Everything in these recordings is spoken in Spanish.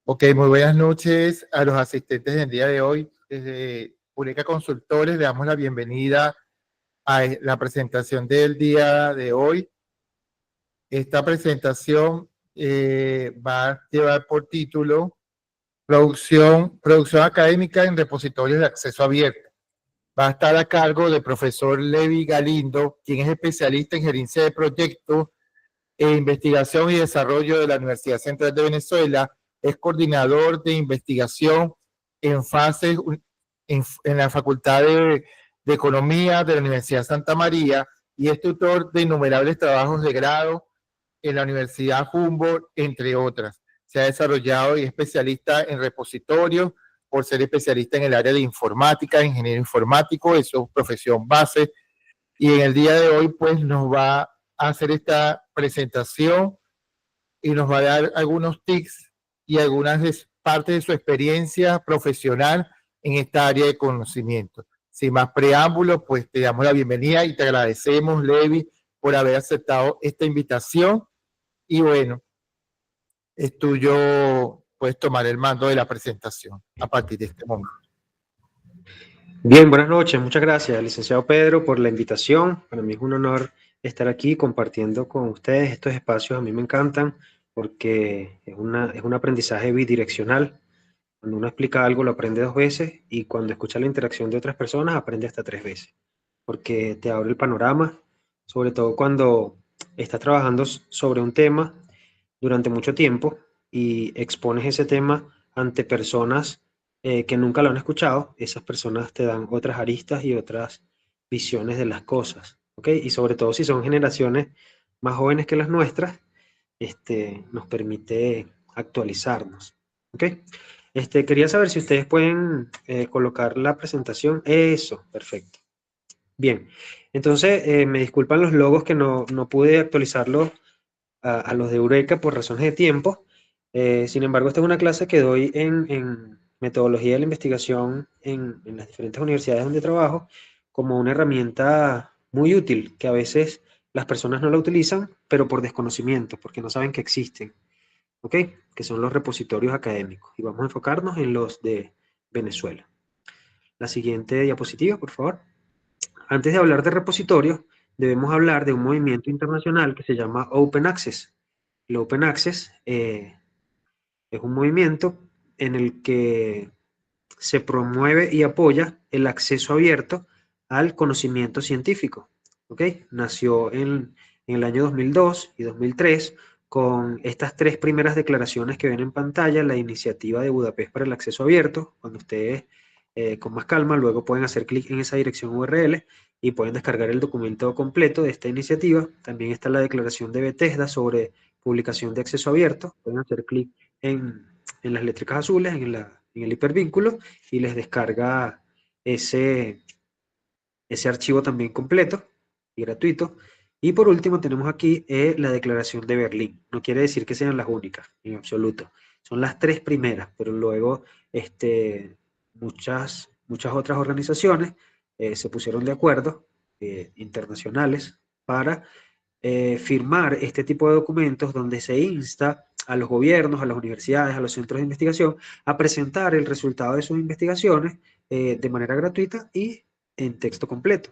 Ok, muy buenas noches a los asistentes del día de hoy. Desde Eureka Consultores le damos la bienvenida a la presentación del día de hoy. Esta presentación va a llevar por título producción académica en repositorios de acceso abierto. Va a estar a cargo del profesor Levi Galindo, quien es especialista en gerencia de proyectos investigación y desarrollo de la Universidad Central de Venezuela, es coordinador de investigación en fases en la Facultad de Economía de la Universidad Santa María y es tutor de innumerables trabajos de grado en la Universidad Humboldt, entre otras. Se ha desarrollado y es especialista en repositorios por ser especialista en el área de informática, ingeniero informático, eso es profesión base, y en el día de hoy pues nos va a hacer esta presentación y nos va a dar algunos tips y algunas partes de su experiencia profesional en esta área de conocimiento. Sin más preámbulos, pues te damos la bienvenida y te agradecemos, Levi, por haber aceptado esta invitación y bueno, es tuyo, puedes tomar el mando de la presentación a partir de este momento. Bien, buenas noches. Muchas gracias, licenciado Pedro, por la invitación. Para mí es un honor estar aquí compartiendo con ustedes estos espacios. A mí me encantan porque es un aprendizaje bidireccional. Cuando uno explica algo, lo aprende 2 veces y cuando escucha la interacción de otras personas, aprende hasta 3 veces. Porque te abre el panorama, sobre todo cuando estás trabajando sobre un tema durante mucho tiempo y expones ese tema ante personas que nunca lo han escuchado. Esas personas te dan otras aristas y otras visiones de las cosas, ¿ok? Y sobre todo si son generaciones más jóvenes que las nuestras, nos permite actualizarnos, ¿ok? Quería saber si ustedes pueden colocar la presentación. Eso, perfecto. Bien, entonces me disculpan los logos que no pude actualizarlos a los de Eureka por razones de tiempo. Sin embargo, esta es una clase que doy en metodología de la investigación en las diferentes universidades donde trabajo como una herramienta muy útil que a veces las personas no la utilizan, pero por desconocimiento, porque no saben que existen, ¿ok? Que son los repositorios académicos. Y vamos a enfocarnos en los de Venezuela. La siguiente diapositiva, por favor. Antes de hablar de repositorios, debemos hablar de un movimiento internacional que se llama Open Access. El Open Access es un movimiento en el que se promueve y apoya el acceso abierto al conocimiento científico. ¿Ok? Nació en el año 2002 y 2003 con estas 3 primeras declaraciones que ven en pantalla, la iniciativa de Budapest para el acceso abierto. Cuando ustedes con más calma luego pueden hacer clic en esa dirección URL y pueden descargar el documento completo de esta iniciativa. También está la declaración de Bethesda sobre publicación de acceso abierto. Pueden hacer clic en las letricas azules, en el hipervínculo, y les descarga ese archivo también completo y gratuito. Y por último tenemos aquí la Declaración de Berlín. No quiere decir que sean las únicas, en absoluto. Son las 3 primeras, pero luego muchas otras organizaciones se pusieron de acuerdo, internacionales, para firmar este tipo de documentos donde se insta a los gobiernos, a las universidades, a los centros de investigación a presentar el resultado de sus investigaciones de manera gratuita y en texto completo.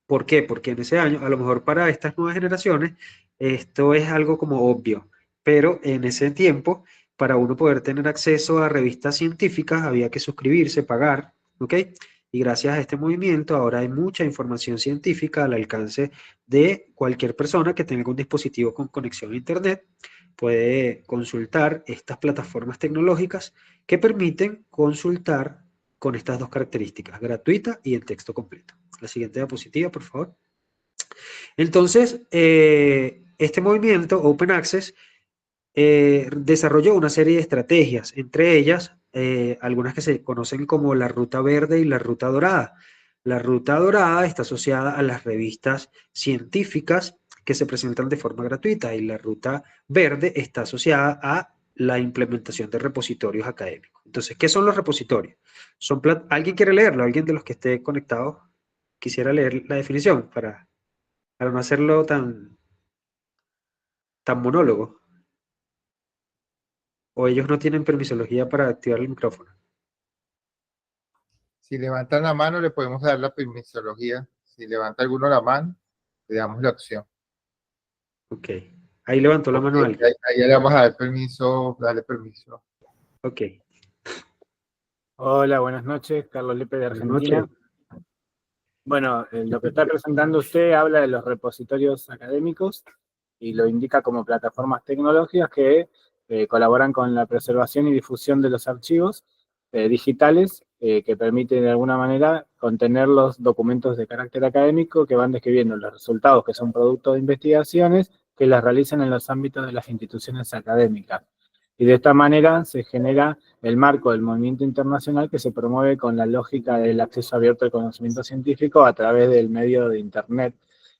¿Por qué? Porque en ese año, a lo mejor para estas nuevas generaciones, esto es algo como obvio, pero en ese tiempo, para uno poder tener acceso a revistas científicas, había que suscribirse, pagar, ¿ok? Y gracias a este movimiento, ahora hay mucha información científica al alcance de cualquier persona que tenga un dispositivo con conexión a Internet. Puede consultar estas plataformas tecnológicas que permiten consultar con estas 2 características, gratuita y en texto completo. La siguiente diapositiva, por favor. Entonces, este movimiento, Open Access, desarrolló una serie de estrategias, entre ellas algunas que se conocen como la ruta verde y la ruta dorada. La ruta dorada está asociada a las revistas científicas que se presentan de forma gratuita y la ruta verde está asociada a la implementación de repositorios académicos. Entonces, ¿qué son los repositorios? ¿Alguien quiere leerlo? ¿Alguien de los que esté conectado quisiera leer la definición para no hacerlo tan monólogo? o ellos no tienen permisología para activar el micrófono. Si levantan la mano, le podemos dar la permisología. Si levanta alguno la mano, le damos la opción. Ok. Ahí levantó la mano alguien. Ahí le vamos a dar permiso, darle permiso. Ok. Hola, buenas noches, Carlos Lepe de Buenas Argentina. noches. Bueno, lo que está presentando usted habla de los repositorios académicos y lo indica como plataformas tecnológicas que colaboran con la preservación y difusión de los archivos digitales que permiten de alguna manera contener los documentos de carácter académico que van describiendo los resultados que son producto de investigaciones que las realizan en los ámbitos de las instituciones académicas. Y de esta manera se genera el marco del movimiento internacional que se promueve con la lógica del acceso abierto al conocimiento científico a través del medio de Internet.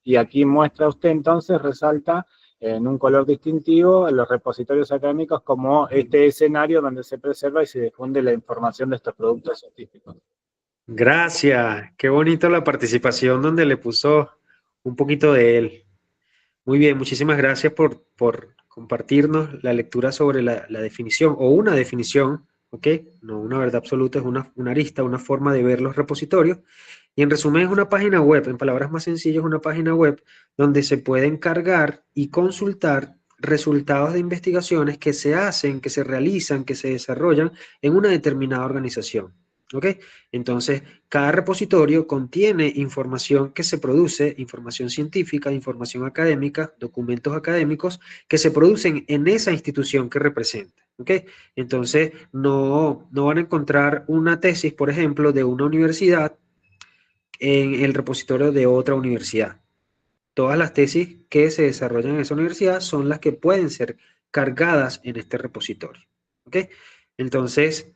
Y aquí muestra usted entonces, resalta en un color distintivo los repositorios académicos como este escenario donde se preserva y se difunde la información de estos productos científicos. Gracias. Qué bonito la participación donde le puso un poquito de él. Muy bien, muchísimas gracias por compartirnos la lectura sobre la definición o una definición, ¿ok? No una verdad absoluta, es una arista, una forma de ver los repositorios. Y en resumen es una página web, en palabras más sencillas, una página web donde se pueden cargar y consultar resultados de investigaciones que se hacen, que se realizan, que se desarrollan en una determinada organización. ¿Ok? Entonces, cada repositorio contiene información que se produce, información científica, información académica, documentos académicos que se producen en esa institución que representa. ¿Ok? Entonces, no van a encontrar una tesis, por ejemplo, de una universidad en el repositorio de otra universidad. Todas las tesis que se desarrollan en esa universidad son las que pueden ser cargadas en este repositorio. ¿Ok? Entonces,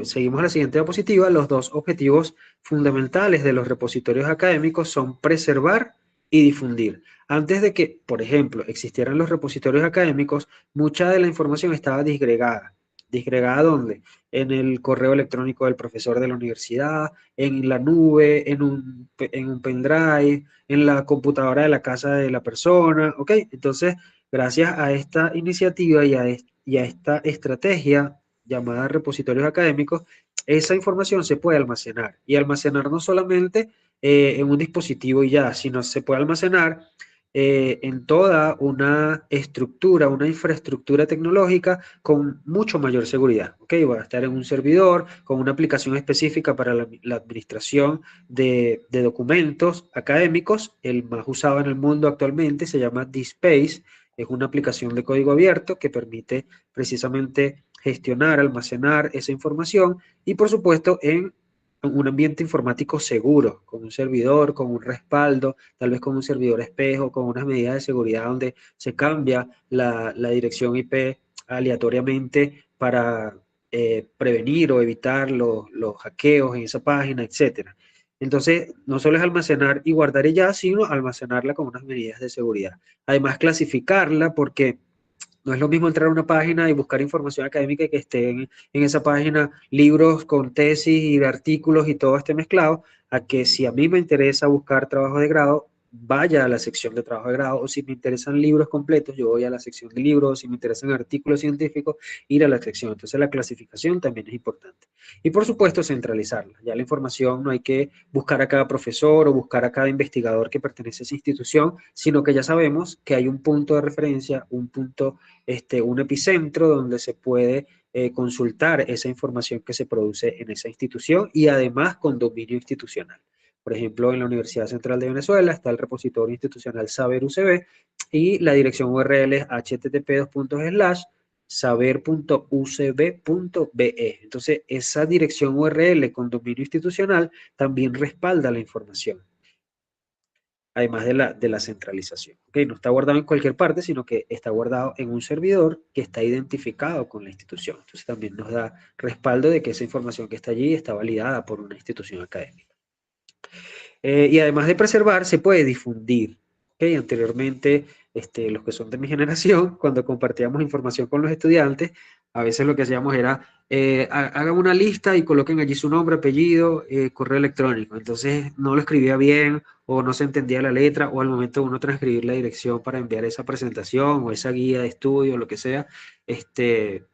seguimos la siguiente diapositiva. Los dos objetivos fundamentales de los repositorios académicos son preservar y difundir. Antes de que, por ejemplo, existieran los repositorios académicos, mucha de la información estaba disgregada. ¿Disgregada dónde? En el correo electrónico del profesor de la universidad, en la nube, en un pendrive, en la computadora de la casa de la persona, ¿ok? Entonces, gracias a esta iniciativa y a esta estrategia llamada repositorios académicos, esa información se puede almacenar. Y almacenar no solamente en un dispositivo y ya, sino se puede almacenar en toda una estructura, una infraestructura tecnológica con mucho mayor seguridad. ¿Ok? Va a estar en un servidor con una aplicación específica para la administración de documentos académicos. El más usado en el mundo actualmente se llama DSpace. Es una aplicación de código abierto que permite precisamente gestionar, almacenar esa información y por supuesto en un ambiente informático seguro, con un servidor, con un respaldo, tal vez con un servidor espejo, con unas medidas de seguridad donde se cambia la dirección IP aleatoriamente para prevenir o evitar los hackeos en esa página, etcétera. Entonces, no solo es almacenar y guardar ella, sino almacenarla con unas medidas de seguridad. Además, clasificarla porque no es lo mismo entrar a una página y buscar información académica y que estén en esa página libros con tesis y artículos y todo esté mezclado, a que si a mí me interesa buscar trabajo de grado, vaya a la sección de trabajo de grado, o si me interesan libros completos, yo voy a la sección de libros, o si me interesan artículos científicos, ir a la sección. Entonces la clasificación también es importante. Y por supuesto centralizarla. Ya la información no hay que buscar a cada profesor o buscar a cada investigador que pertenece a esa institución, sino que ya sabemos que hay un punto de referencia, un epicentro donde se puede consultar esa información que se produce en esa institución y además con dominio institucional. Por ejemplo, en la Universidad Central de Venezuela está el repositorio institucional Saber UCB y la dirección URL es http://saber.ucb.be. Entonces, esa dirección URL con dominio institucional también respalda la información, además de la centralización. ¿Okay? No está guardado en cualquier parte, sino que está guardado en un servidor que está identificado con la institución. Entonces también nos da respaldo de que esa información que está allí está validada por una institución académica. Y además de preservar, se puede difundir. ¿Okay? Anteriormente, los que son de mi generación, cuando compartíamos información con los estudiantes, A veces lo que hacíamos era, hagan una lista y coloquen allí su nombre, apellido, correo electrónico. Entonces no lo escribía bien o no se entendía la letra o al momento de uno transcribir la dirección para enviar esa presentación o esa guía de estudio, lo que sea,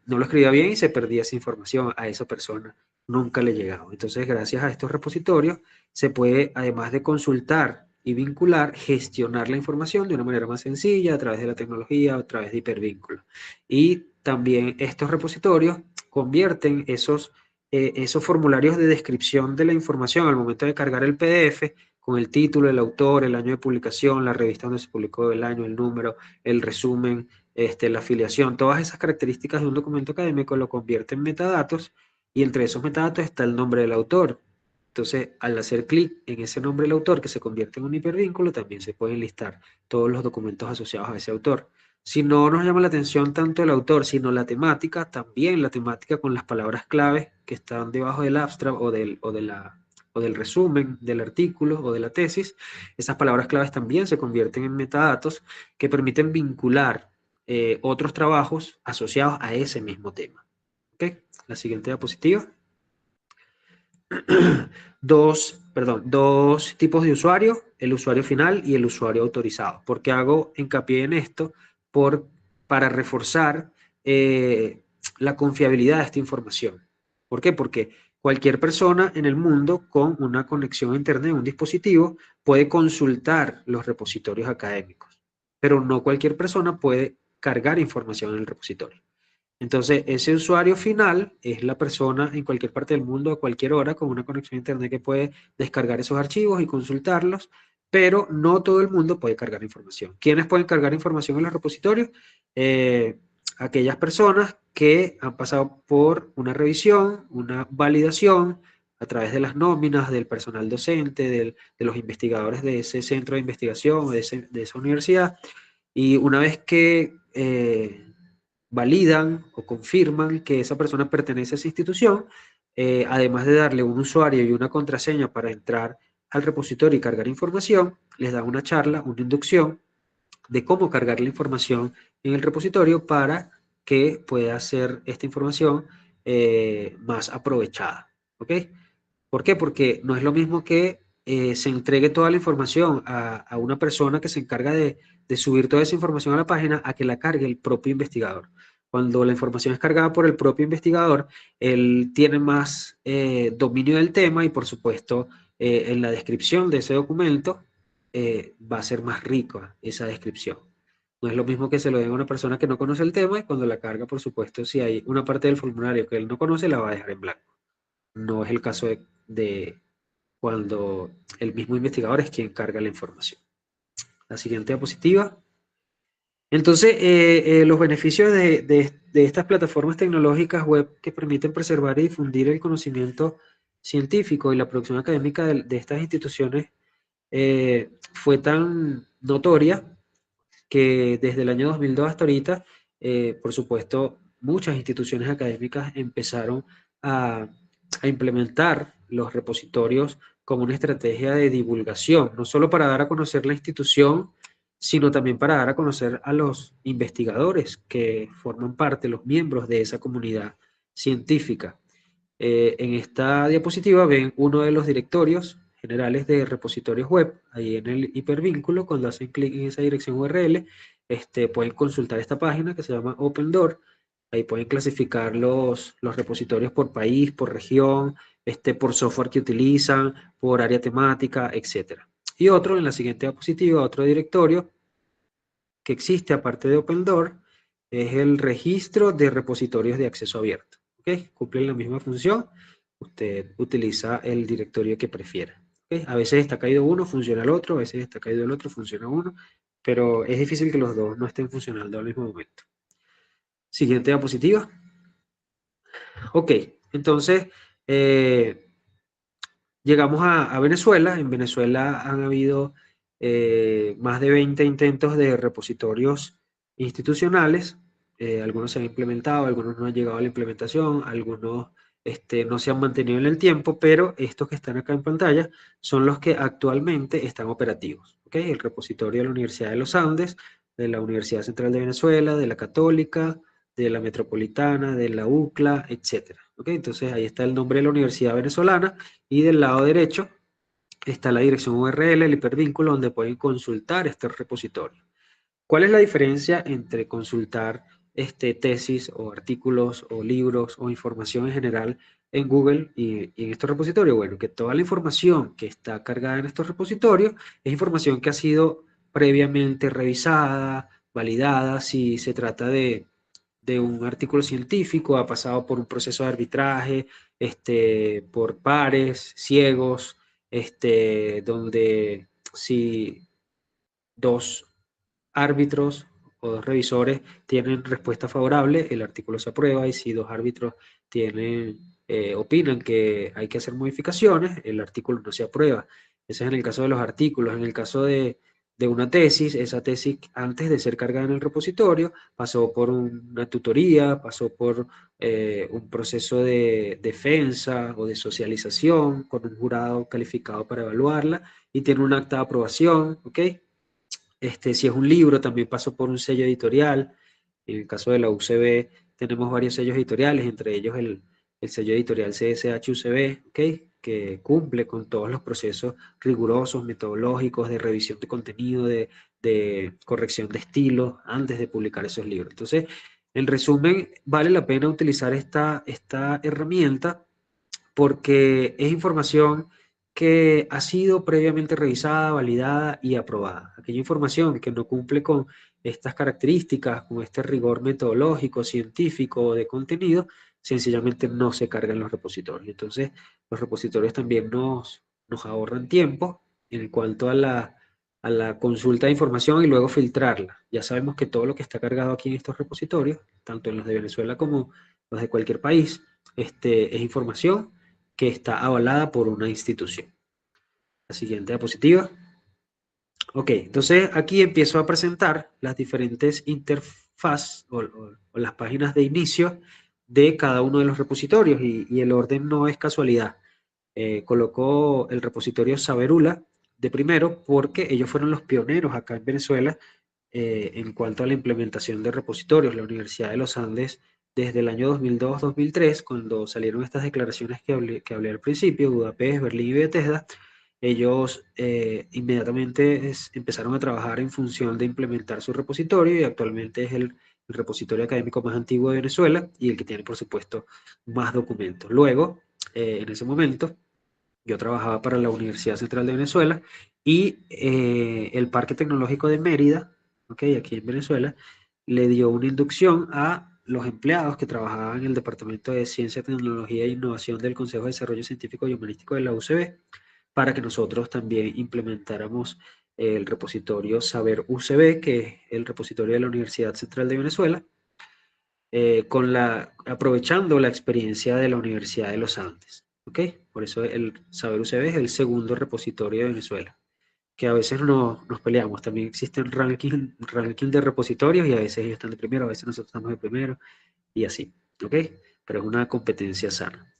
no lo escribía bien y se perdía esa información a esa persona. Nunca le llegaba. Entonces, gracias a estos repositorios, se puede, además de consultar y vincular, gestionar la información de una manera más sencilla a través de la tecnología, a través de hipervínculos. Y también estos repositorios convierten esos formularios de descripción de la información al momento de cargar el PDF con el título, el autor, el año de publicación, la revista donde se publicó el año, el número, el resumen, la afiliación, todas esas características de un documento académico lo convierte en metadatos y entre esos metadatos está el nombre del autor. Entonces, al hacer clic en ese nombre del autor que se convierte en un hipervínculo, también se pueden listar todos los documentos asociados a ese autor. Si no nos llama la atención tanto el autor, sino la temática, también la temática con las palabras claves que están debajo del abstract o del resumen del artículo o de la tesis, esas palabras claves también se convierten en metadatos que permiten vincular otros trabajos asociados a ese mismo tema. ¿Ok? La siguiente diapositiva. Dos tipos de usuario, el usuario final y el usuario autorizado. ¿Por qué hago hincapié en esto? Para reforzar la confiabilidad de esta información. ¿Por qué? Porque cualquier persona en el mundo con una conexión a Internet, un dispositivo, puede consultar los repositorios académicos, pero no cualquier persona puede cargar información en el repositorio. Entonces, ese usuario final es la persona en cualquier parte del mundo a cualquier hora con una conexión a Internet que puede descargar esos archivos y consultarlos, pero no todo el mundo puede cargar información. ¿Quiénes pueden cargar información en los repositorios? Aquellas personas que han pasado por una revisión, una validación a través de las nóminas del personal docente, de los investigadores de ese centro de investigación o de esa universidad, y una vez que validan o confirman que esa persona pertenece a esa institución, además de darle un usuario y una contraseña para entrar al repositorio y cargar información, les dan una charla, una inducción de cómo cargar la información en el repositorio para que pueda ser esta información más aprovechada. ¿Ok? ¿Por qué? Porque no es lo mismo que se entregue toda la información a una persona que se encarga de subir toda esa información a la página a que la cargue el propio investigador. Cuando la información es cargada por el propio investigador, él tiene más dominio del tema y por supuesto en la descripción de ese documento va a ser más rica esa descripción. No es lo mismo que se lo den a una persona que no conoce el tema y cuando la carga, por supuesto, si hay una parte del formulario que él no conoce, la va a dejar en blanco. No es el caso de cuando el mismo investigador es quien carga la información. La siguiente diapositiva. Entonces, los beneficios de estas plataformas tecnológicas web que permiten preservar y difundir el conocimiento científico y la producción académica de estas instituciones fue tan notoria que desde el año 2002 hasta ahorita, por supuesto, muchas instituciones académicas empezaron a implementar los repositorios como una estrategia de divulgación, no solo para dar a conocer la institución, sino también para dar a conocer a los investigadores que forman parte, los miembros de esa comunidad científica. En esta diapositiva ven uno de los directorios generales de repositorios web, ahí en el hipervínculo, cuando hacen clic en esa dirección URL, pueden consultar esta página que se llama Open Door, ahí pueden clasificar los repositorios por país, por región, por software que utilizan, por área temática, etc. Y otro, en la siguiente diapositiva, otro directorio que existe aparte de Open Door, es el registro de repositorios de acceso abierto. ¿Okay? Cumplen la misma función, usted utiliza el directorio que prefiera. ¿Okay? A veces está caído uno, funciona el otro, a veces está caído el otro, funciona uno, pero es difícil que los dos no estén funcionando al mismo momento. Siguiente diapositiva. Ok, entonces llegamos a Venezuela. En Venezuela han habido más de 20 intentos de repositorios institucionales. Algunos se han implementado, algunos no han llegado a la implementación, algunos no se han mantenido en el tiempo, pero estos que están acá en pantalla son los que actualmente están operativos. ¿Okay? El repositorio de la Universidad de los Andes, de la Universidad Central de Venezuela, de la Católica, de la Metropolitana, de la UCLA, etc. ¿Okay? Entonces ahí está el nombre de la Universidad Venezolana y del lado derecho está la dirección URL, el hipervínculo donde pueden consultar este repositorio. ¿Cuál es la diferencia entre consultar tesis o artículos o libros o información en general en Google y en estos repositorios? Bueno, que toda la información que está cargada en estos repositorios es información que ha sido previamente revisada, validada, si se trata de un artículo científico, ha pasado por un proceso de arbitraje, por pares, ciegos, donde si dos árbitros o dos revisores tienen respuesta favorable, el artículo se aprueba, y si dos árbitros opinan que hay que hacer modificaciones, el artículo no se aprueba. Ese es en el caso de los artículos. En el caso de una tesis, esa tesis antes de ser cargada en el repositorio pasó por una tutoría, pasó por un proceso de defensa o de socialización con un jurado calificado para evaluarla y tiene un acta de aprobación, ¿ok? Si es un libro, también pasó por un sello editorial. En el caso de la UCB tenemos varios sellos editoriales, entre ellos el sello editorial CSH-UCB, ¿okay? Que cumple con todos los procesos rigurosos, metodológicos, de revisión de contenido, de corrección de estilo, antes de publicar esos libros. Entonces, en resumen, vale la pena utilizar esta herramienta porque es información que ha sido previamente revisada, validada y aprobada. Aquella información que no cumple con estas características, con este rigor metodológico, científico de contenido, sencillamente no se carga en los repositorios. Entonces, los repositorios también nos ahorran tiempo en cuanto a la consulta de información y luego filtrarla. Ya sabemos que todo lo que está cargado aquí en estos repositorios, tanto en los de Venezuela como los de cualquier país, es información que está avalada por una institución. La siguiente diapositiva. Ok, entonces aquí empiezo a presentar las diferentes interfaces o las páginas de inicio de cada uno de los repositorios y el orden no es casualidad. Colocó el repositorio Saberula de primero porque ellos fueron los pioneros acá en Venezuela en cuanto a la implementación de repositorios. La Universidad de los Andes, desde el año 2002-2003, cuando salieron estas declaraciones que hablé al principio, Budapest, Berlín y Bethesda, ellos inmediatamente empezaron a trabajar en función de implementar su repositorio y actualmente es el repositorio académico más antiguo de Venezuela y el que tiene, por supuesto, más documentos. Luego, en ese momento, yo trabajaba para la Universidad Central de Venezuela y el Parque Tecnológico de Mérida, okay, aquí en Venezuela, le dio una inducción a los empleados que trabajaban en el Departamento de Ciencia, Tecnología e Innovación del Consejo de Desarrollo Científico y Humanístico de la UCB, para que nosotros también implementáramos el repositorio Saber UCB, que es el repositorio de la Universidad Central de Venezuela, aprovechando la experiencia de la Universidad de los Andes. ¿Okay? Por eso el Saber UCB es el segundo repositorio de Venezuela, que a veces nos peleamos. También existen ranking de repositorios y a veces ellos están de primero, a veces nosotros estamos de primero y así. ¿Ok? Pero es una competencia sana.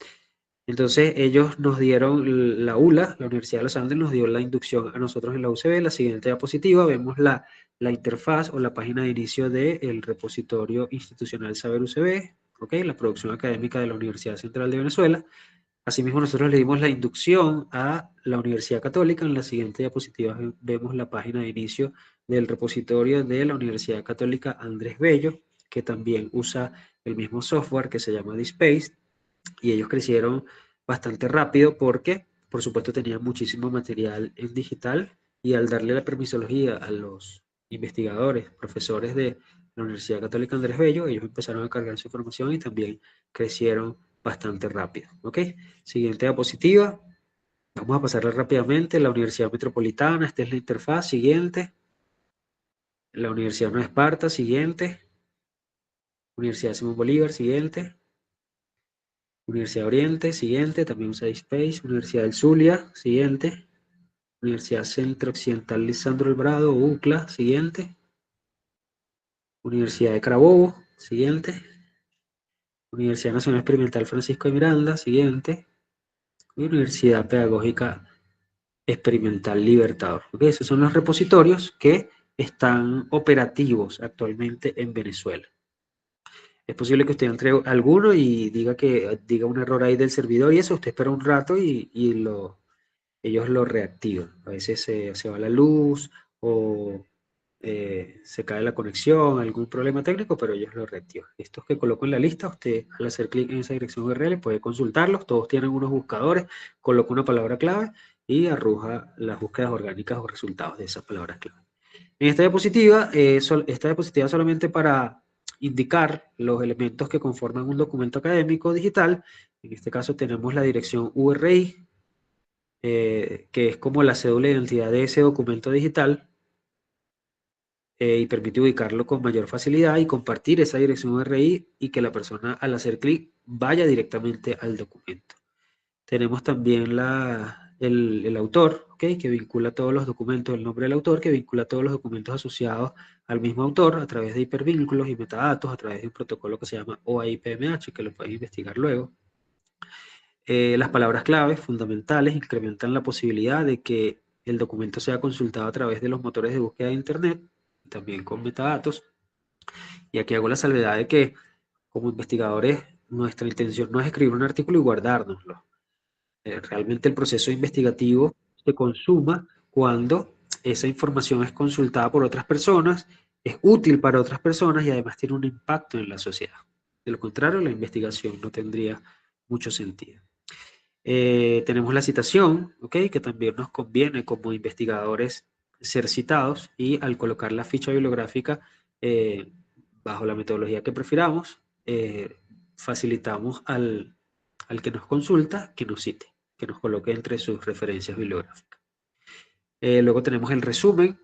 Entonces ellos nos dieron la ULA, la Universidad de los Andes nos dio la inducción a nosotros en la UCB. La siguiente diapositiva vemos la interfaz o la página de inicio del repositorio institucional Saber UCB, ¿okay? La producción académica de la Universidad Central de Venezuela. Asimismo, nosotros le dimos la inducción a la Universidad Católica. En la siguiente diapositiva vemos la página de inicio del repositorio de la Universidad Católica Andrés Bello, que también usa el mismo software que se llama DSpace, y ellos crecieron bastante rápido porque, por supuesto, tenían muchísimo material en digital, y al darle la permisología a los investigadores, profesores de la Universidad Católica Andrés Bello, ellos empezaron a cargar su información y también crecieron bastante rápido. ¿Ok? Siguiente diapositiva. Vamos a pasarla rápidamente. La Universidad Metropolitana, esta es la interfaz. Siguiente. La Universidad Nueva Esparta, siguiente. Universidad Simón Bolívar, siguiente. Universidad Oriente, siguiente. También usa DSpace. Universidad del Zulia, siguiente. Universidad Centro Occidental Lisandro Alvarado, UCLA, siguiente. Universidad de Carabobo, siguiente. Universidad Nacional Experimental Francisco de Miranda, siguiente. Y Universidad Pedagógica Experimental Libertador. ¿Okay? Esos son los repositorios que están operativos actualmente en Venezuela. Es posible que usted entre alguno y diga un error ahí del servidor y eso, usted espera un rato y ellos lo reactivan. A veces se va la luz o se cae la conexión, algún problema técnico, pero ellos lo reactivan. Estos que coloco en la lista, usted al hacer clic en esa dirección URL puede consultarlos, todos tienen unos buscadores, coloca una palabra clave y arroja las búsquedas orgánicas o resultados de esas palabras clave. En esta diapositiva, esta diapositiva solamente para indicar los elementos que conforman un documento académico digital. En este caso tenemos la dirección URI, que es como la cédula de identidad de ese documento digital, y permite ubicarlo con mayor facilidad y compartir esa dirección URI y que la persona al hacer clic vaya directamente al documento. Tenemos también el autor, ¿okay? Que vincula todos los documentos, el nombre del autor, que vincula todos los documentos asociados al mismo autor a través de hipervínculos y metadatos, a través de un protocolo que se llama OAI-PMH, que lo pueden investigar luego. Las palabras claves fundamentales incrementan la posibilidad de que el documento sea consultado a través de los motores de búsqueda de Internet, también con metadatos. Y aquí hago la salvedad de que, como investigadores, nuestra intención no es escribir un artículo y guardárnoslo. Realmente el proceso investigativo se consuma cuando esa información es consultada por otras personas, es útil para otras personas y además tiene un impacto en la sociedad. De lo contrario, la investigación no tendría mucho sentido. Tenemos la citación, ¿okay? Que también nos conviene como investigadores ser citados y al colocar la ficha bibliográfica bajo la metodología que prefiramos, facilitamos al que nos consulta que nos cite, que nos coloque entre sus referencias bibliográficas. Luego tenemos el resumen,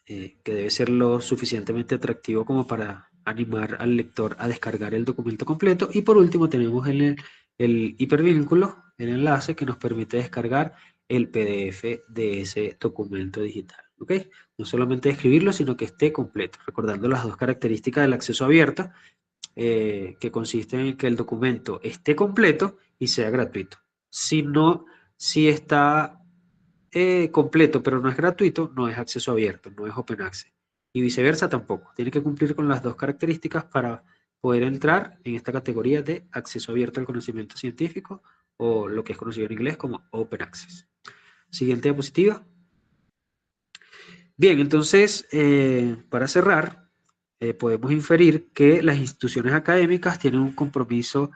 que debe ser lo suficientemente atractivo como para animar al lector a descargar el documento completo. Y por último tenemos el hipervínculo, el enlace que nos permite descargar el PDF de ese documento digital. ¿Ok? No solamente escribirlo, sino que esté completo, recordando las dos características del acceso abierto, que consiste en que el documento esté completo y sea gratuito. Si está completo pero no es gratuito, no es acceso abierto, no es open access. Y viceversa tampoco. Tiene que cumplir con las dos características para poder entrar en esta categoría de acceso abierto al conocimiento científico, o lo que es conocido en inglés como open access. Siguiente diapositiva. Bien, entonces, para cerrar, podemos inferir que las instituciones académicas tienen un compromiso,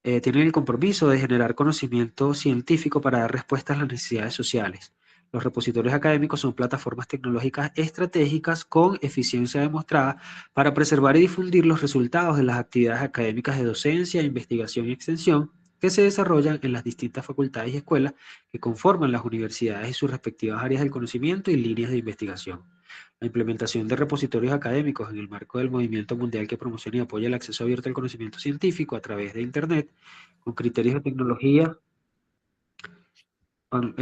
tienen el compromiso de generar conocimiento científico para dar respuestas a las necesidades sociales. Los repositorios académicos son plataformas tecnológicas estratégicas con eficiencia demostrada para preservar y difundir los resultados de las actividades académicas de docencia, investigación y extensión que se desarrollan en las distintas facultades y escuelas que conforman las universidades y sus respectivas áreas del conocimiento y líneas de investigación. La implementación de repositorios académicos en el marco del movimiento mundial que promociona y apoya el acceso abierto al conocimiento científico a través de Internet, con criterios de tecnología, con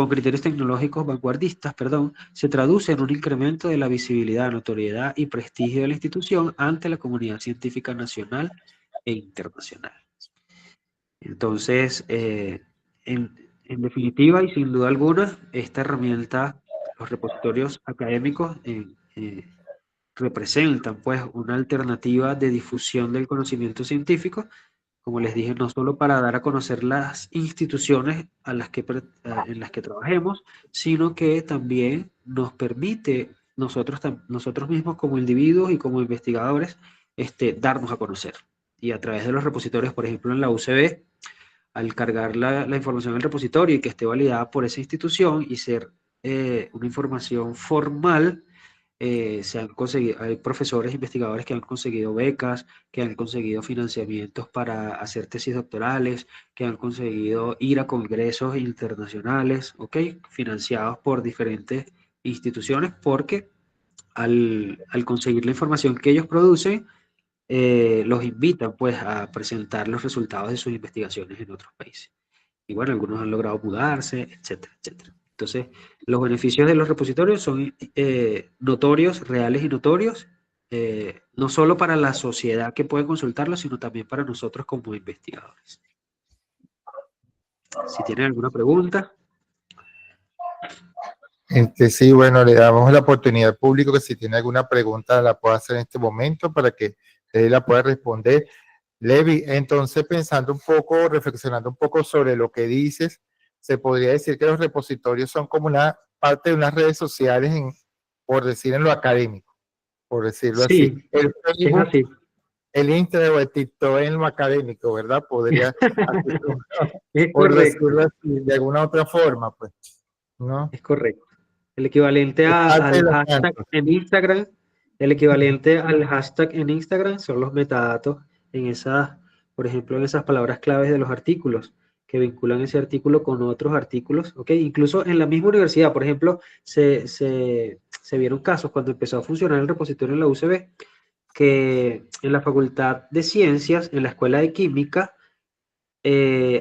criterios tecnológicos vanguardistas, se traduce en un incremento de la visibilidad, notoriedad y prestigio de la institución ante la comunidad científica nacional e internacional. Entonces, en definitiva y sin duda alguna, esta herramienta, los repositorios académicos, representan pues una alternativa de difusión del conocimiento científico, como les dije, no solo para dar a conocer las instituciones en las que trabajemos, sino que también nos permite nosotros mismos como individuos y como investigadores darnos a conocer. Y a través de los repositorios, por ejemplo, en la UCB, al cargar la información en el repositorio y que esté validada por esa institución y ser una información formal, hay profesores, investigadores que han conseguido becas, que han conseguido financiamientos para hacer tesis doctorales, que han conseguido ir a congresos internacionales, ¿ok? Financiados por diferentes instituciones, porque al conseguir la información que ellos producen, los invitan pues a presentar los resultados de sus investigaciones en otros países. Y bueno, algunos han logrado mudarse, etcétera, etcétera. Entonces, los beneficios de los repositorios son notorios, reales y notorios, no solo para la sociedad que puede consultarlos, sino también para nosotros como investigadores. Si tienen alguna pregunta. Sí, bueno, le damos la oportunidad al público que si tiene alguna pregunta la pueda hacer en este momento para que Él la puede responder. Levi, entonces pensando un poco, reflexionando un poco sobre lo que dices, se podría decir que los repositorios son como una parte de unas redes sociales, por decir en lo académico, por decirlo así. Sí, El es Facebook, así, el Instagram o el TikTok en lo académico, ¿verdad? Podría hacerlo, es por correcto, decirlo así, de alguna otra forma, pues, ¿no? es correcto. El equivalente Es parte de al los hashtag campos. en Instagram, el equivalente al hashtag en Instagram son los metadatos en esas, por ejemplo, en esas palabras claves de los artículos que vinculan ese artículo con otros artículos, ¿ok? Incluso en la misma universidad, por ejemplo, se vieron casos cuando empezó a funcionar el repositorio en la UCB, que en la Facultad de Ciencias, en la Escuela de Química,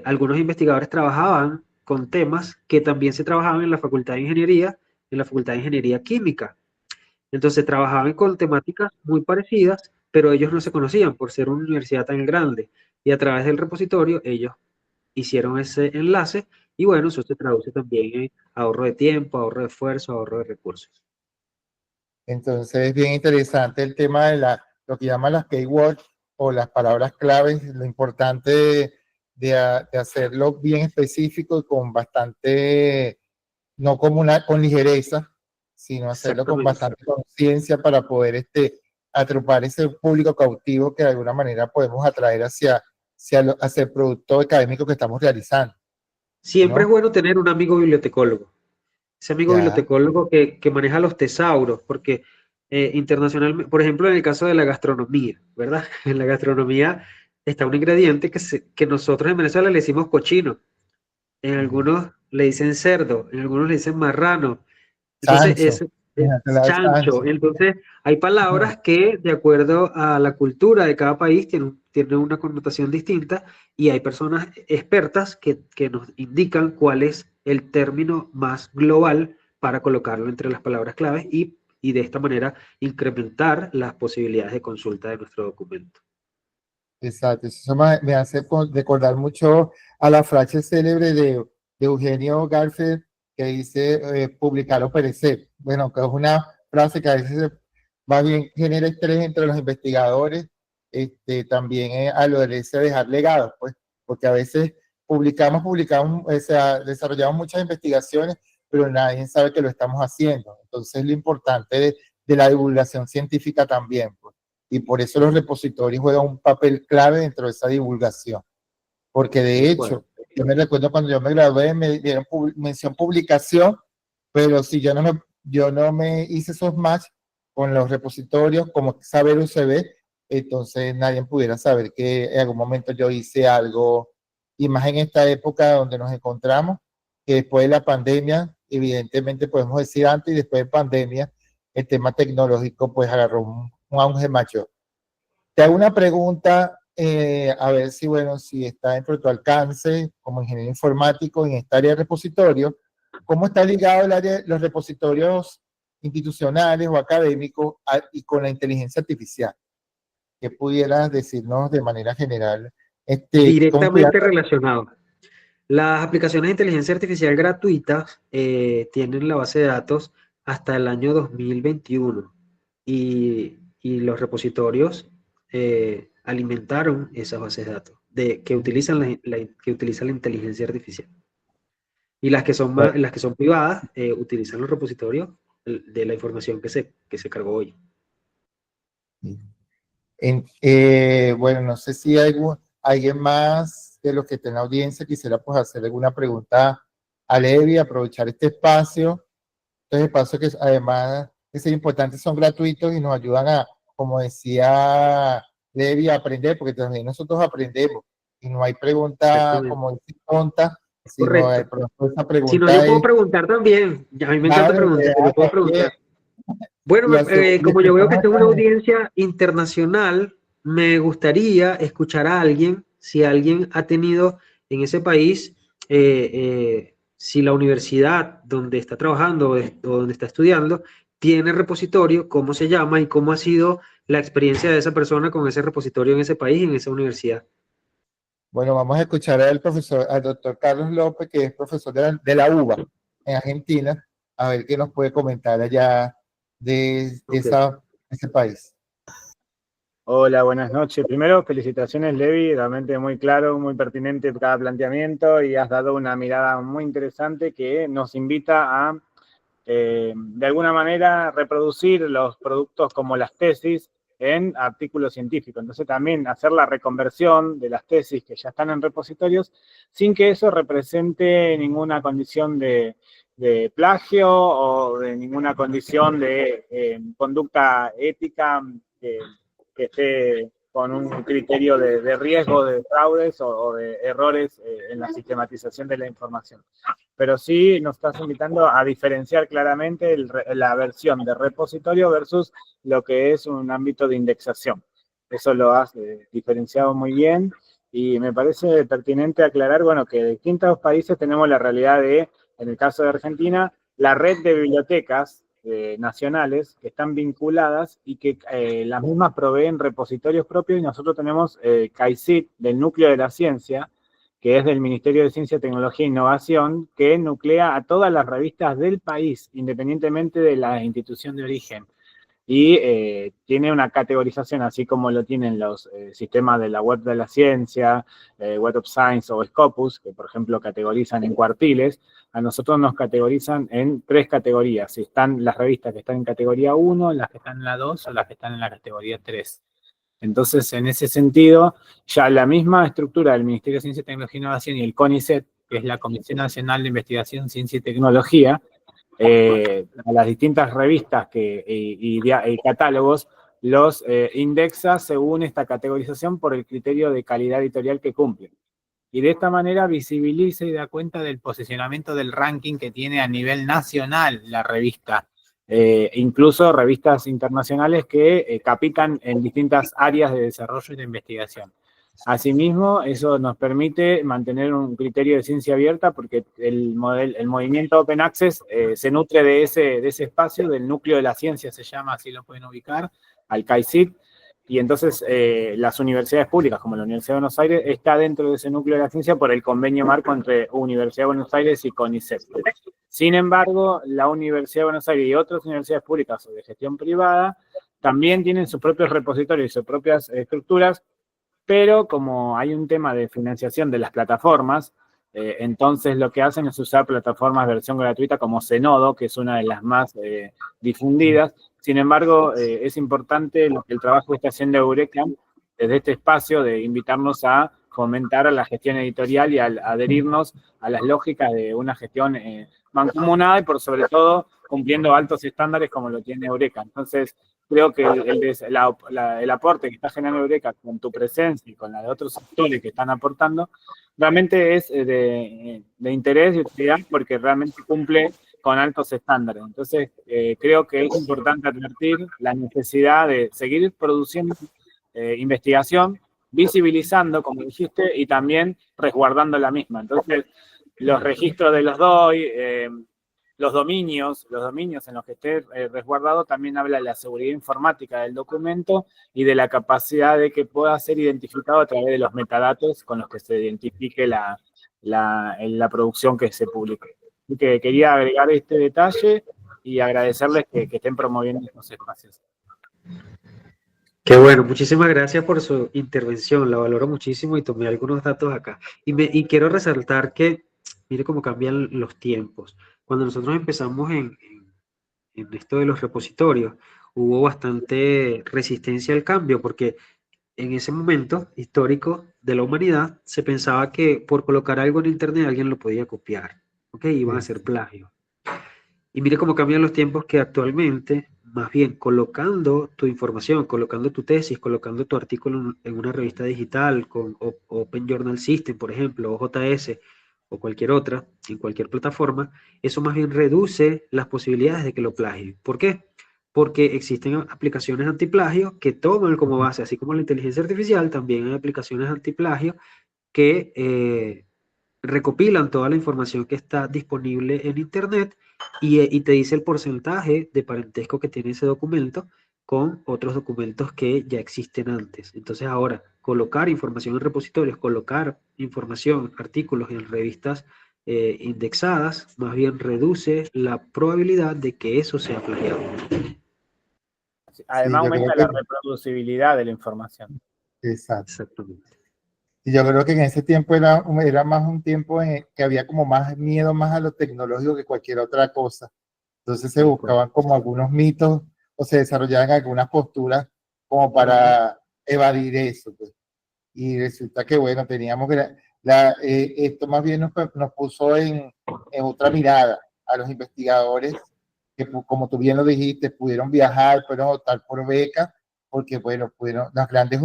algunos investigadores trabajaban con temas que también se trabajaban en la Facultad de Ingeniería, en la Facultad de Ingeniería Química. Entonces trabajaban con temáticas muy parecidas, pero ellos no se conocían por ser una universidad tan grande. Y a través del repositorio ellos hicieron ese enlace y bueno, eso se traduce también en ahorro de tiempo, ahorro de esfuerzo, ahorro de recursos. Entonces es bien interesante el tema de lo que llaman las keywords o las palabras claves, lo importante de hacerlo bien específico y con bastante, no como con ligereza, sino hacerlo con Exactamente. bastante conciencia para poder atrapar ese público cautivo que de alguna manera podemos atraer hacia el producto académico que estamos realizando, Siempre es ¿no? bueno tener un amigo bibliotecólogo. Ese amigo Ya. bibliotecólogo que maneja los tesauros, porque internacionalmente, por ejemplo, en el caso de la gastronomía, ¿verdad? En la gastronomía está un ingrediente que nosotros en Venezuela le decimos cochino, en algunos le dicen cerdo, en algunos le dicen marrano, entonces Sancho. es Fíjate la de chancho. Sancho. Entonces hay palabras que de acuerdo a la cultura de cada país tienen una connotación distinta y hay personas expertas que nos indican cuál es el término más global para colocarlo entre las palabras claves y de esta manera incrementar las posibilidades de consulta de nuestro documento. Exacto, eso me hace recordar mucho a la frase célebre de Eugenio Garfield que dice publicar o perecer. Bueno, que es una frase que a veces más bien genera estrés entre los investigadores, también a lo de ese dejar legados, pues, porque a veces publicamos, o sea, desarrollamos muchas investigaciones, pero nadie sabe que lo estamos haciendo. Entonces, lo importante de la divulgación científica también, pues. Y por eso los repositorios juegan un papel clave dentro de esa divulgación. Porque De de acuerdo. hecho, yo me recuerdo cuando yo me gradué, me dieron mención publicación, pero si yo no me hice esos match con los repositorios, como saber UCB, entonces nadie pudiera saber que en algún momento yo hice algo, y más en esta época donde nos encontramos, que después de la pandemia, evidentemente podemos decir antes y después de pandemia, el tema tecnológico pues agarró un auge mayor. Te hago una pregunta, a ver si, bueno, si está dentro de tu alcance como ingeniero informático en esta área de repositorio, ¿cómo está ligado el área de los repositorios institucionales o académicos y con la inteligencia artificial? ¿Qué pudieras decirnos de manera general? ¿Cómo pudiera? Directamente relacionado. Las aplicaciones de inteligencia artificial gratuitas tienen la base de datos hasta el año 2021 y los repositorios alimentaron esas bases de datos que utilizan que utilizan la inteligencia artificial. Y las que son privadas utilizan los repositorios de la información que se cargó hoy. Bueno, no sé si hay alguien más de los que estén en la audiencia quisiera pues hacer alguna pregunta a Levi, aprovechar este espacio. Estos espacios que además de ser importantes son gratuitos y nos ayudan a, como decía Levi, a aprender, porque también nosotros aprendemos y no hay pregunta Exactamente. como dice tonta, Es sino correcto. esa Si no, yo pregunta puedo es, preguntar también. A mí me encanta claro, preguntar, yo puedo también, preguntar. Bueno, y como yo veo que estamos esta es una acá. audiencia internacional, me gustaría escuchar a alguien, si alguien ha tenido en ese país, si la universidad donde está trabajando o donde está estudiando tiene repositorio, cómo se llama y cómo ha sido la experiencia de esa persona con ese repositorio en ese país, en esa universidad. Bueno, vamos a escuchar al doctor Carlos López, que es profesor de la UBA en Argentina, a ver qué nos puede comentar allá de Ok. ese país. Hola, buenas noches. Primero, felicitaciones, Levi, realmente muy claro, muy pertinente cada planteamiento y has dado una mirada muy interesante que nos invita a, de alguna manera, reproducir los productos como las tesis en artículos científicos. Entonces, también hacer la reconversión de las tesis que ya están en repositorios sin que eso represente ninguna condición de plagio o de ninguna condición de conducta ética que esté con un criterio de riesgo de fraudes o de errores en la sistematización de la información. Pero sí nos estás invitando a diferenciar claramente la versión de repositorio versus lo que es un ámbito de indexación. Eso lo has diferenciado muy bien y me parece pertinente aclarar, bueno, que de distintos países tenemos la realidad de, en el caso de Argentina, la red de bibliotecas nacionales que están vinculadas y que las mismas proveen repositorios propios y nosotros tenemos CAICIT del Núcleo de la Ciencia, que es del Ministerio de Ciencia, Tecnología e Innovación, que nuclea a todas las revistas del país, independientemente de la institución de origen. Y tiene una categorización, así como lo tienen los sistemas de la Web de la Ciencia, Web of Science o Scopus, que por ejemplo categorizan en cuartiles. A nosotros nos categorizan en 3 categorías. Si están las revistas que están en categoría 1, las que están en la 2 o las que están en la categoría 3. Entonces, en ese sentido, ya la misma estructura del Ministerio de Ciencia, Tecnología e Innovación y el CONICET, que es la Comisión Nacional de Investigación, Ciencia y Tecnología, a las distintas revistas y catálogos los indexa según esta categorización por el criterio de calidad editorial que cumplen. Y de esta manera visibiliza y da cuenta del posicionamiento del ranking que tiene a nivel nacional la revista. Incluso revistas internacionales que capitan en distintas áreas de desarrollo y de investigación. Asimismo, eso nos permite mantener un criterio de ciencia abierta porque el movimiento Open Access se nutre de ese espacio, del núcleo de la ciencia se llama, así lo pueden ubicar, al CAICIT, y entonces las universidades públicas, como la Universidad de Buenos Aires, está dentro de ese núcleo de la ciencia por el convenio marco entre Universidad de Buenos Aires y CONICET. Sin embargo, la Universidad de Buenos Aires y otras universidades públicas o de gestión privada también tienen sus propios repositorios y sus propias estructuras, pero como hay un tema de financiación de las plataformas, entonces lo que hacen es usar plataformas de versión gratuita como Zenodo, que es una de las más difundidas. Sin embargo, es importante el trabajo que está haciendo Eureka desde este espacio de invitarnos a fomentar a la gestión editorial y a adherirnos a las lógicas de una gestión mancomunada y por sobre todo cumpliendo altos estándares como lo tiene Eureka. Entonces, creo que el aporte que está generando Eureka con tu presencia y con la de otros sectores que están aportando, realmente es de interés y utilidad porque realmente cumple con altos estándares. Entonces, creo que es importante advertir la necesidad de seguir produciendo investigación, visibilizando, como dijiste, y también resguardando la misma. Entonces, los registros de los DOI, los dominios en los que esté resguardado, también habla de la seguridad informática del documento y de la capacidad de que pueda ser identificado a través de los metadatos con los que se identifique la producción que se publique. Así que quería agregar este detalle y agradecerles que estén promoviendo estos espacios. Qué bueno, muchísimas gracias por su intervención, la valoro muchísimo y tomé algunos datos acá. Y quiero resaltar que, mire cómo cambian los tiempos. Cuando nosotros empezamos en esto de los repositorios, hubo bastante resistencia al cambio porque en ese momento histórico de la humanidad se pensaba que por colocar algo en internet alguien lo podía copiar, ¿ok? Iban a ser plagio. Y mire cómo cambian los tiempos que actualmente, más bien colocando tu información, colocando tu tesis, colocando tu artículo en una revista digital con Open Journal System, por ejemplo, o JS o cualquier otra, en cualquier plataforma, eso más bien reduce las posibilidades de que lo plagien. ¿Por qué? Porque existen aplicaciones antiplagio que toman como base, así como la inteligencia artificial, también hay aplicaciones antiplagio que recopilan toda la información que está disponible en Internet y te dice el porcentaje de parentesco que tiene ese documento con otros documentos que ya existen antes. Entonces ahora, colocar información en repositorios, colocar información, artículos en revistas indexadas, más bien reduce la probabilidad de que eso sea plagiado. Además yo aumenta creo la reproducibilidad de la información. exacto. Exactamente. Y yo creo que en ese tiempo era más un tiempo en que había como más miedo más a lo tecnológico que cualquier otra cosa. Entonces se buscaban como algunos mitos o se desarrollaban algunas posturas como para evadir eso, pues. Y resulta que, bueno, teníamos que esto más bien nos puso en otra mirada a los investigadores que, como tú bien lo dijiste, pudieron viajar, pudieron optar por beca, porque, bueno, pudieron, las grandes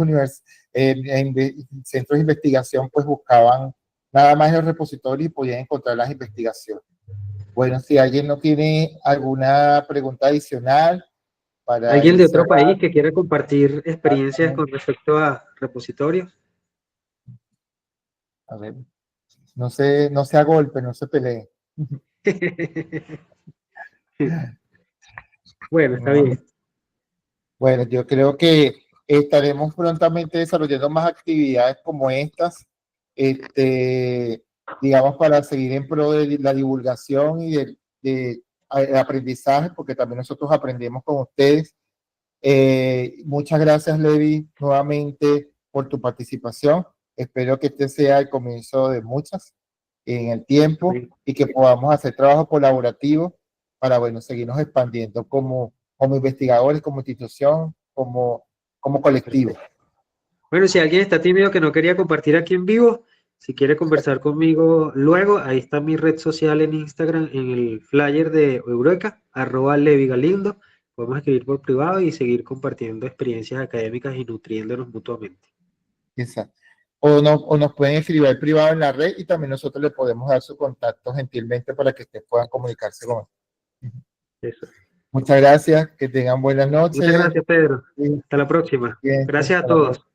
centros de investigación, pues buscaban nada más en el repositorio y podían encontrar las investigaciones. Bueno, si alguien no tiene alguna pregunta adicional para ¿Alguien ir de otro país cerrando, que quiera compartir experiencias con respecto a repositorios? a ver, no se agolpe, no se pelee. Bueno, está bien. Bueno, yo creo que estaremos prontamente desarrollando más actividades como estas, digamos, para seguir en pro de la divulgación y de aprendizaje, porque también nosotros aprendemos con ustedes. Muchas gracias, Levi, nuevamente por tu participación. Espero que este sea el comienzo de muchas en el tiempo y que podamos hacer trabajo colaborativo para, bueno, seguirnos expandiendo como investigadores, como institución, como colectivo. Bueno, si alguien está tímido que no quería compartir aquí en vivo, si quiere conversar conmigo luego, ahí está mi red social en Instagram, en el flyer de Eureka, @LeviGalindo. Podemos escribir por privado y seguir compartiendo experiencias académicas y nutriéndonos mutuamente. Exacto. O nos pueden escribir al privado en la red y también nosotros le podemos dar su contacto gentilmente para que ustedes puedan comunicarse con él. Eso. Muchas gracias, que tengan buenas noches. Muchas gracias, Pedro. Hasta la próxima. Bien, Gracias a hasta la todos. próxima.